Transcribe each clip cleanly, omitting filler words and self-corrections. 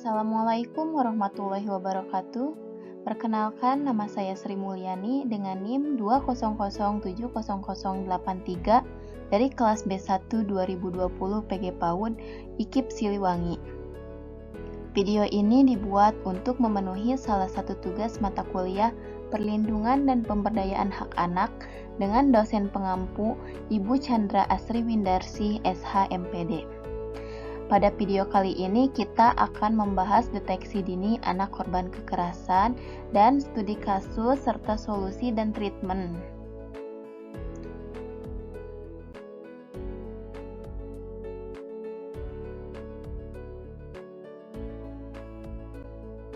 Assalamualaikum warahmatullahi wabarakatuh. Perkenalkan, nama saya Sri Mulyani dengan NIM 200700083 dari kelas B1 2020 PG PAUD IKIP Siliwangi. Video ini dibuat untuk memenuhi salah satu tugas mata kuliah Perlindungan dan Pemberdayaan Hak Anak dengan dosen pengampu Ibu Chandra Asri Windarsi, SH MPD. Pada video kali ini kita akan membahas deteksi dini anak korban kekerasan dan studi kasus serta solusi dan treatment.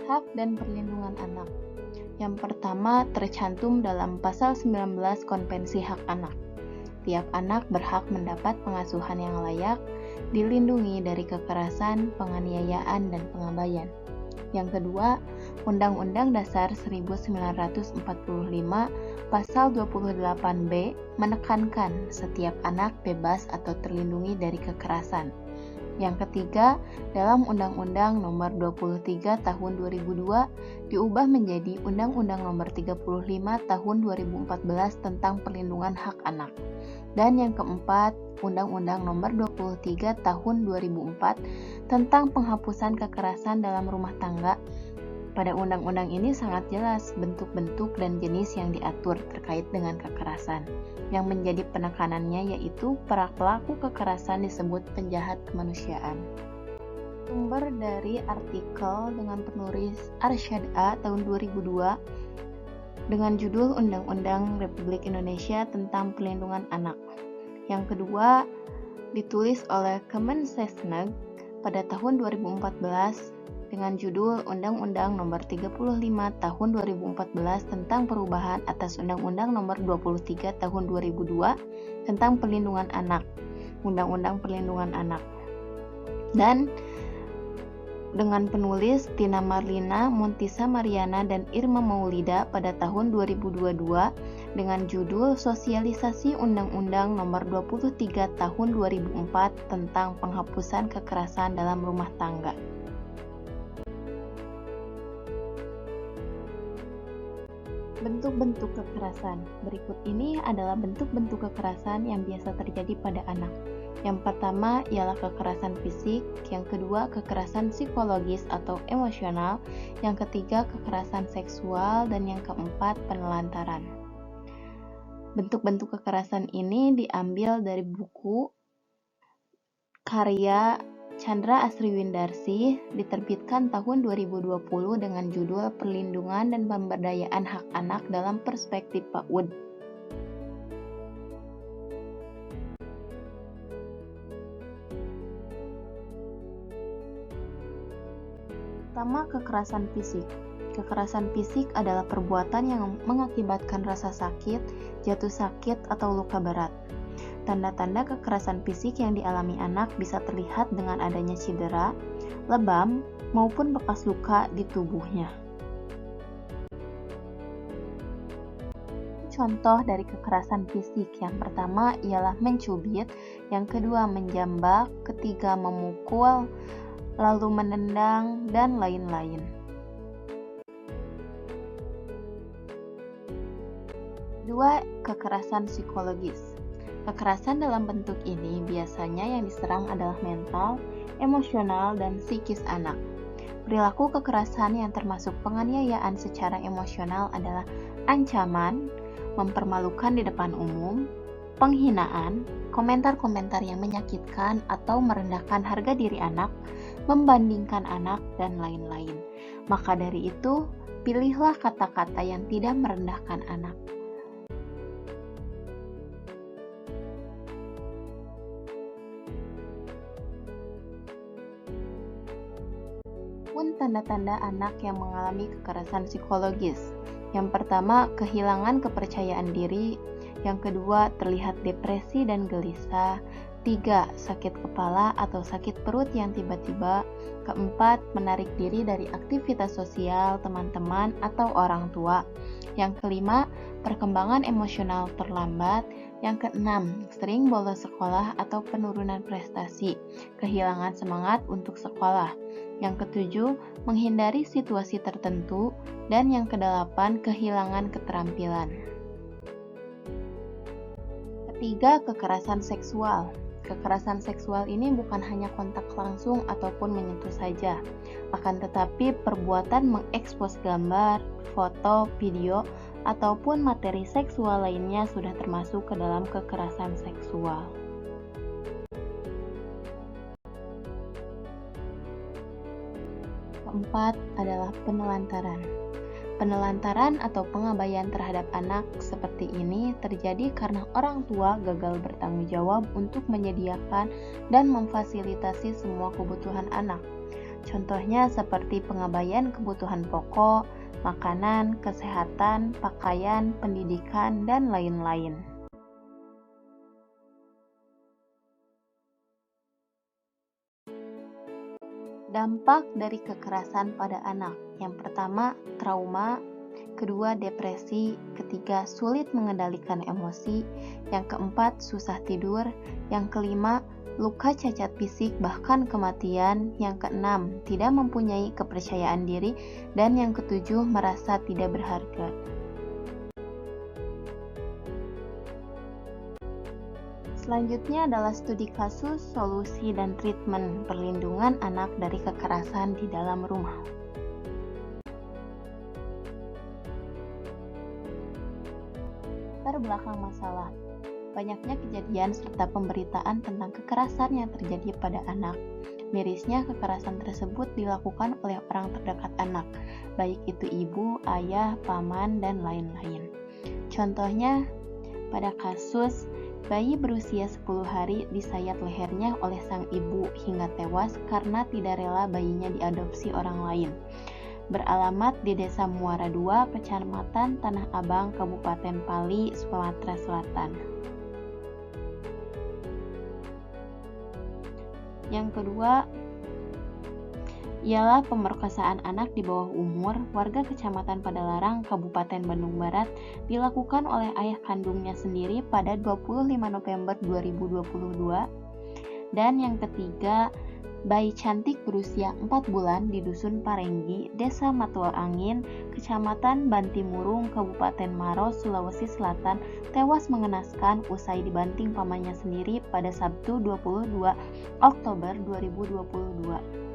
Hak dan perlindungan anak. Yang pertama tercantum dalam pasal 19 Konvensi Hak Anak. Tiap anak berhak mendapat pengasuhan yang layak, dilindungi dari kekerasan, penganiayaan, dan pengabaian. Yang kedua, Undang-Undang Dasar 1945 Pasal 28B menekankan setiap anak bebas atau terlindungi dari kekerasan. Yang ketiga, dalam Undang-Undang Nomor 23 Tahun 2002 diubah menjadi Undang-Undang Nomor 35 Tahun 2014 tentang Perlindungan Hak Anak. Dan yang keempat, Undang-Undang Nomor 23 Tahun 2004 tentang penghapusan kekerasan dalam rumah tangga. Pada undang-undang ini sangat jelas bentuk-bentuk dan jenis yang diatur terkait dengan kekerasan. Yang menjadi penekanannya yaitu para pelaku kekerasan disebut penjahat kemanusiaan. Sumber dari artikel dengan penulis Arsyad A. tahun 2002 dengan judul Undang-Undang Republik Indonesia tentang Perlindungan Anak. Yang kedua, ditulis oleh Kemensesnag pada tahun 2014 dengan judul Undang-Undang Nomor 35 Tahun 2014 tentang perubahan atas Undang-Undang Nomor 23 Tahun 2002 tentang Perlindungan Anak, Undang-Undang Perlindungan Anak. Dan dengan penulis Tina Marlina, Montisa Mariana, dan Irma Maulida pada tahun 2022 dengan judul Sosialisasi Undang-Undang Nomor 23 Tahun 2004 tentang Penghapusan Kekerasan dalam Rumah Tangga. Bentuk-bentuk kekerasan. Berikut ini adalah bentuk-bentuk kekerasan yang biasa terjadi pada anak. Yang pertama ialah kekerasan fisik, yang kedua kekerasan psikologis atau emosional, yang ketiga kekerasan seksual, dan yang keempat penelantaran. Bentuk-bentuk kekerasan ini diambil dari buku karya Chandra Asri Windarsi, diterbitkan tahun 2020 dengan judul Perlindungan dan Pemberdayaan Hak Anak dalam Perspektif PAUD. Pertama, kekerasan fisik. Kekerasan fisik adalah perbuatan yang mengakibatkan rasa sakit, jatuh sakit, atau luka berat. Tanda-tanda kekerasan fisik yang dialami anak bisa terlihat dengan adanya cedera, lebam, maupun bekas luka di tubuhnya. Contoh dari kekerasan fisik yang pertama ialah mencubit, yang kedua menjambak, ketiga memukul, lalu menendang, dan lain-lain. Kedua, kekerasan psikologis. Kekerasan dalam bentuk ini biasanya yang diserang adalah mental, emosional, dan psikis anak. Perilaku kekerasan yang termasuk penganiayaan secara emosional adalah ancaman, mempermalukan di depan umum, penghinaan, komentar-komentar yang menyakitkan atau merendahkan harga diri anak, membandingkan anak, dan lain-lain. Maka dari itu, pilihlah kata-kata yang tidak merendahkan anak. Tanda-tanda anak yang mengalami kekerasan psikologis. Yang pertama, kehilangan kepercayaan diri. Yang kedua, terlihat depresi dan gelisah. 3. Sakit kepala atau sakit perut yang tiba-tiba. Keempat, menarik diri dari aktivitas sosial, teman-teman, atau orang tua. Yang kelima, perkembangan emosional terlambat. Yang keenam, sering bolos sekolah atau penurunan prestasi, kehilangan semangat untuk sekolah. Yang ketujuh, menghindari situasi tertentu. Dan yang kedelapan, kehilangan keterampilan. Ketiga, kekerasan seksual. Kekerasan seksual ini bukan hanya kontak langsung ataupun menyentuh saja, akan tetapi perbuatan mengekspos gambar, foto, video, ataupun materi seksual lainnya sudah termasuk ke dalam kekerasan seksual. Keempat adalah penelantaran. Penelantaran atau pengabaian terhadap anak seperti ini terjadi karena orang tua gagal bertanggung jawab untuk menyediakan dan memfasilitasi semua kebutuhan anak. Contohnya seperti pengabaian kebutuhan pokok, makanan, kesehatan, pakaian, pendidikan, dan lain-lain. Dampak dari kekerasan pada anak. Yang pertama, trauma. Kedua, depresi. Ketiga, sulit mengendalikan emosi. Yang keempat, susah tidur. Yang kelima, luka cacat fisik bahkan kematian. Yang keenam, tidak mempunyai kepercayaan diri. Dan yang ketujuh, merasa tidak berharga. Selanjutnya adalah studi kasus, solusi, dan treatment perlindungan anak dari kekerasan di dalam rumah. Latar belakang masalah. Banyaknya kejadian serta pemberitaan tentang kekerasan yang terjadi pada anak. Mirisnya, kekerasan tersebut dilakukan oleh orang terdekat anak, baik itu ibu, ayah, paman, dan lain-lain. Contohnya, pada kasus bayi berusia 10 hari disayat lehernya oleh sang ibu hingga tewas karena tidak rela bayinya diadopsi orang lain. Beralamat di Desa Muara II, Kecamatan Tanah Abang, Kabupaten Pali, Sumatera Selatan. Yang kedua ialah pemerkosaan anak di bawah umur. Warga Kecamatan Padalarang, Kabupaten Bandung Barat dilakukan oleh ayah kandungnya sendiri pada 25 November 2022. Dan yang ketiga, bayi cantik berusia 4 bulan di Dusun Parenggi, Desa Matua Angin, Kecamatan Bantimurung, Kabupaten Maros, Sulawesi Selatan, tewas mengenaskan usai dibanting pamannya sendiri pada Sabtu 22 Oktober 2022.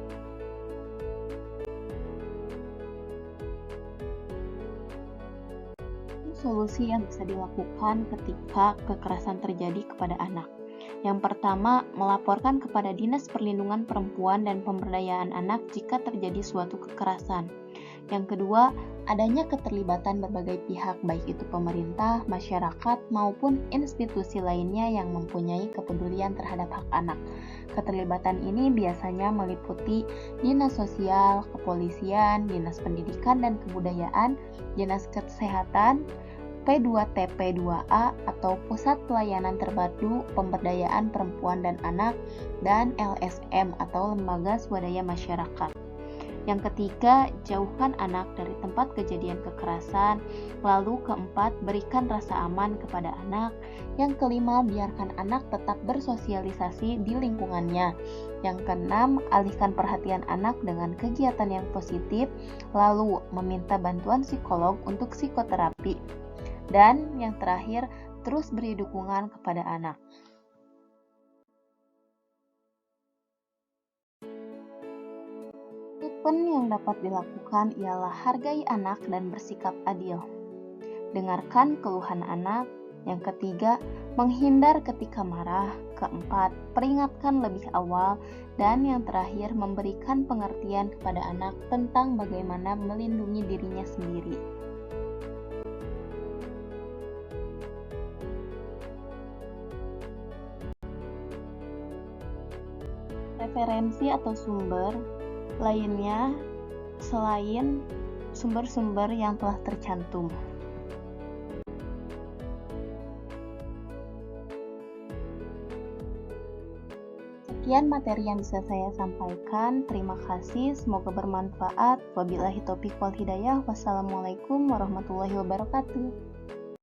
Solusi yang bisa dilakukan ketika kekerasan terjadi kepada anak. Yang pertama, melaporkan kepada Dinas Perlindungan Perempuan dan Pemberdayaan Anak jika terjadi suatu kekerasan. Yang kedua, adanya keterlibatan berbagai pihak, baik itu pemerintah, masyarakat, maupun institusi lainnya yang mempunyai kepedulian terhadap hak anak. Keterlibatan ini biasanya meliputi Dinas Sosial, Kepolisian, Dinas Pendidikan dan Kebudayaan, Dinas Kesehatan, P2TP2A atau Pusat Pelayanan Terpadu Pemberdayaan Perempuan dan Anak, dan LSM atau Lembaga Swadaya Masyarakat. Yang ketiga, jauhkan anak dari tempat kejadian kekerasan. Lalu keempat, berikan rasa aman kepada anak. Yang kelima, biarkan anak tetap bersosialisasi di lingkungannya. Yang keenam, alihkan perhatian anak dengan kegiatan yang positif. Lalu, meminta bantuan psikolog untuk psikoterapi. Dan yang terakhir, terus beri dukungan kepada anak. Treatment yang dapat dilakukan ialah hargai anak dan bersikap adil. Dengarkan keluhan anak. Yang ketiga, menghindar ketika marah. Keempat, peringatkan lebih awal. Dan yang terakhir, memberikan pengertian kepada anak tentang bagaimana melindungi dirinya sendiri. Referensi atau sumber lainnya selain sumber-sumber yang telah tercantum. Sekian materi yang bisa saya sampaikan. Terima kasih, semoga bermanfaat. Wabillahi taufiq wal hidayah. Wassalamualaikum warahmatullahi wabarakatuh.